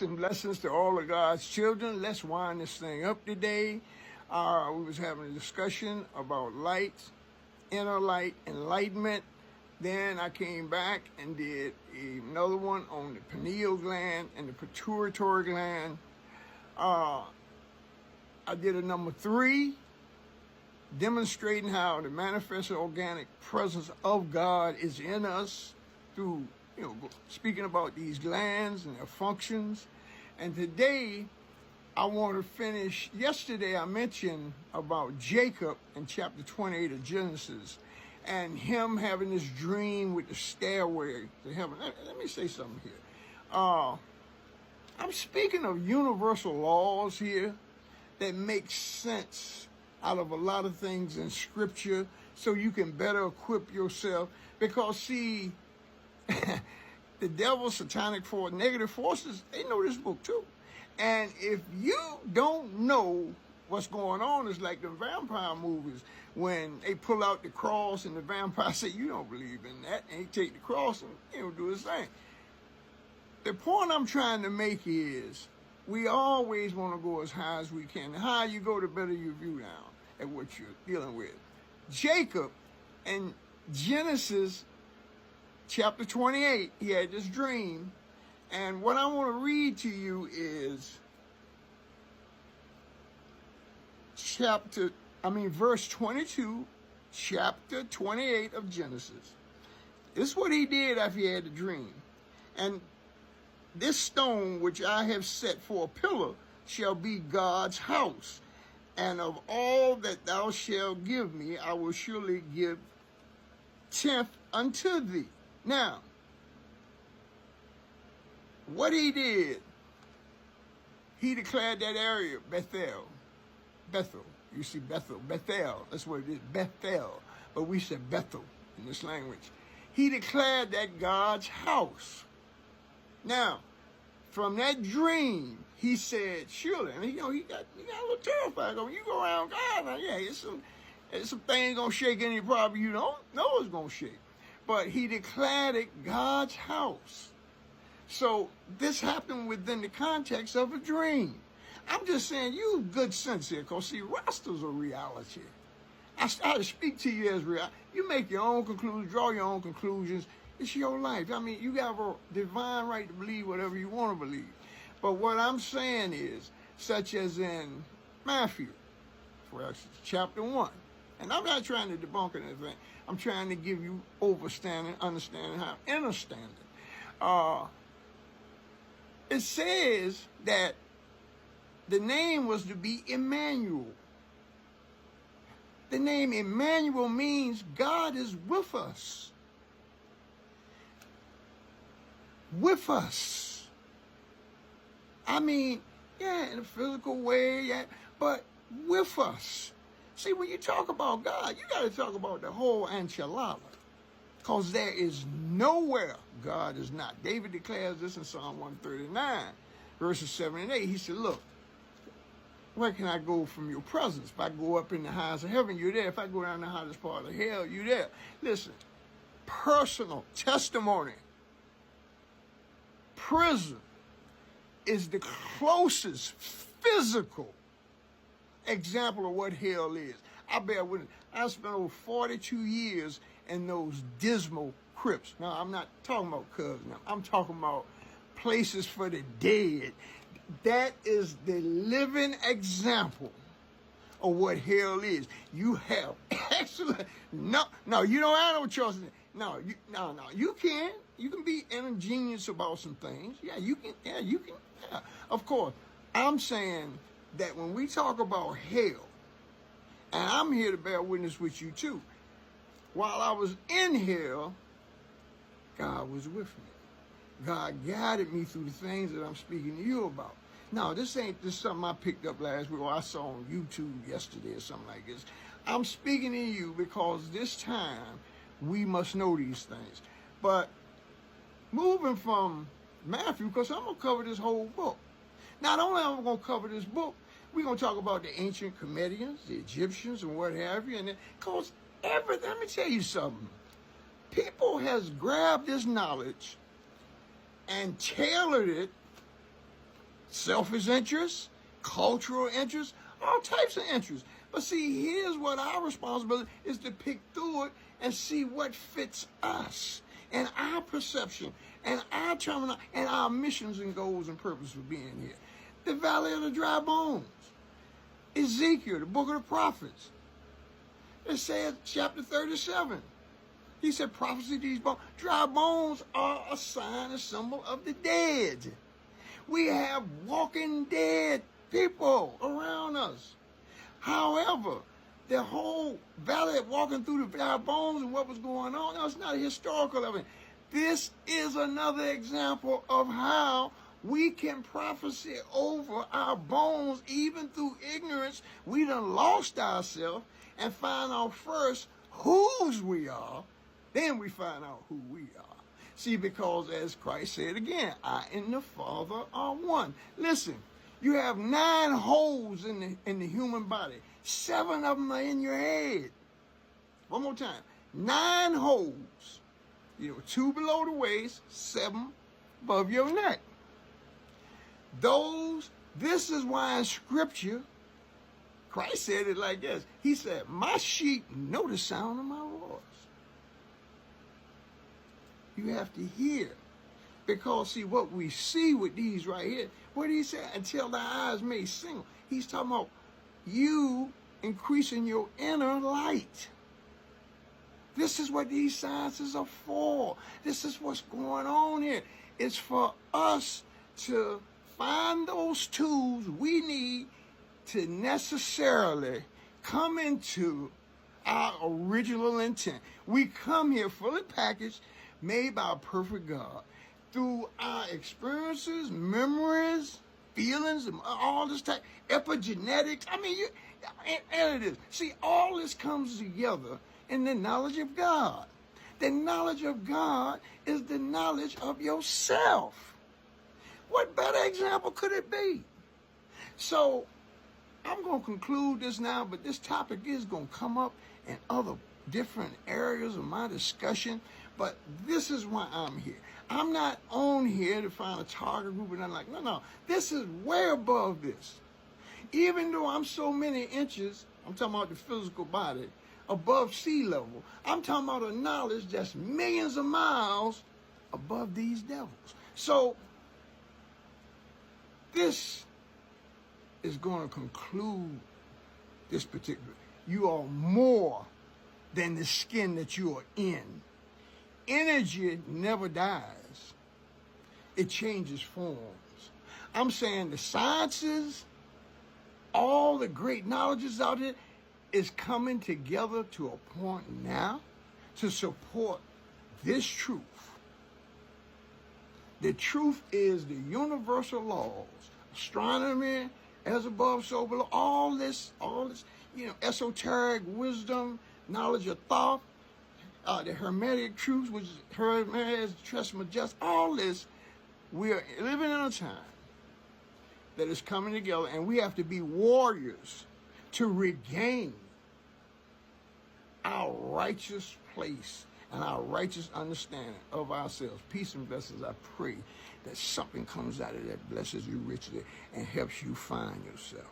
And blessings to all of God's children. Let's wind this thing up today. We was having a discussion about light, inner light, enlightenment. Then I came back and did another one on the pineal gland and the pituitary gland. I did a number 3, demonstrating how the manifest organic presence of God is in us through speaking about these glands and their functions. And today, I want to finish. Yesterday, I mentioned about Jacob in chapter 28 of Genesis and him having this dream with the stairway to heaven. Let me say something here. I'm speaking of universal laws here that make sense out of a lot of things in Scripture so you can better equip yourself. Because, see, the devil, satanic force, negative forces, they know this book too. And if you don't know what's going on, it's like the vampire movies when they pull out the cross and the vampire say, you don't believe in that. And he take the cross and do his thing. The point I'm trying to make is we always want to go as high as we can. The higher you go, the better you view down at what you're dealing with. Jacob in Genesis chapter 28, he had this dream, and what I want to read to you is verse 22, chapter 28 of Genesis. This is what he did after he had the dream. And this stone which I have set for a pillar shall be God's house, and of all that thou shalt give me, I will surely give 10th unto thee. Now, what he did, he declared that area Bethel. You see Bethel. That's what it is, Bethel. But we said Bethel in this language. He declared that God's house. Now, from that dream, he said, surely, and he got a little terrified. You go around God, now, it's some things gonna shake in you probably you don't know it's gonna shake. But he declared it God's house. So this happened within the context of a dream. I'm just saying, use good sense here, because see, Rasta's a reality. I speak to you as real. You make your own conclusions, draw your own conclusions. It's your life. I mean, you have a divine right to believe whatever you want to believe. But what I'm saying is, such as in Matthew, for instance, chapter 1. And I'm not trying to debunk anything. I'm trying to give you understanding how understanding. It says that the name was to be Emmanuel. The name Emmanuel means God is with us. With us. I mean, in a physical way, but with us. See, when you talk about God, you got to talk about the whole enchilada. Because there is nowhere God is not. David declares this in Psalm 139, verses 7 and 8. He said, look, where can I go from your presence? If I go up in the highest of heaven, you're there. If I go down the hottest part of hell, you're there. Listen, personal testimony. Prison is the closest physical example of what hell is. I bear witness. I spent over 42 years in those dismal crypts. Now, I'm not talking about cubs now. I'm talking about places for the dead. That is the living example of what hell is. You have excellent. No, you don't have no choice. No, you can. You can be ingenious about some things. You can. Yeah, of course. I'm saying that when we talk about hell, and I'm here to bear witness with you too, while I was in hell, God was with me. God guided me through the things that I'm speaking to you about. Now, this ain't just something I picked up last week or I saw on YouTube yesterday or something like this. I'm speaking to you because this time we must know these things. But moving from Matthew, because I'm going to cover this whole book. Not only am I going to cover this book, we're going to talk about the ancient Comedians, the Egyptians, and what have you. And because everything, let me tell you something. People has grabbed this knowledge and tailored it selfish interests, cultural interests, all types of interests. But see, here's what our responsibility is, to pick through it and see what fits us and our perception and our terminology and our missions and goals and purpose for being here. The valley of the dry bones. Ezekiel, the book of the prophets. It says, chapter 37. He said, prophecy these bones. Dry bones are a sign, a symbol of the dead. We have walking dead people around us. However, the whole valley walking through the dry bones and what was going on, no, it's not a historical event. This is another example of how we can prophesy over our bones, even through ignorance. We done lost ourselves and find out first whose we are, then we find out who we are. See, because as Christ said again, I and the Father are one. Listen, you have 9 holes in the human body. 7 of them are in your head. One more time. 9 holes. 2 below the waist, 7 above your neck. This is why in Scripture, Christ said it like this. He said, my sheep know the sound of my voice. You have to hear. Because, see, what we see with these right here, what did he say? Until the eyes may single. He's talking about you increasing your inner light. This is what these sciences are for. This is what's going on here. It's for us to find those tools we need to necessarily come into our original intent. We come here fully packaged, made by a perfect God. Through our experiences, memories, feelings, and all this type, epigenetics. I mean, and it is. See, all this comes together in the knowledge of God. The knowledge of God is the knowledge of yourself. What better example could it be? So, I'm going to conclude this now, but this topic is going to come up in other different areas of my discussion. But this is why I'm here. I'm not on here to find a target group and nothing like that. No. This is way above this. Even though I'm so many inches, I'm talking about the physical body, above sea level, I'm talking about a knowledge that's millions of miles above these devils. So, this is going to conclude this particular. You are more than the skin that you are in. Energy never dies. It changes forms. I'm saying the sciences, all the great knowledges out there is coming together to a point now to support this truth. The truth is the universal laws, astronomy, as above, so below, all this, esoteric wisdom, knowledge of thought, the Hermetic truths, which is Hermes, Trismegistus, all this, we are living in a time that is coming together, and we have to be warriors to regain our righteous place and our righteous understanding of ourselves. Peace and blessings, I pray that something comes out of that, blesses you richly, and helps you find yourself.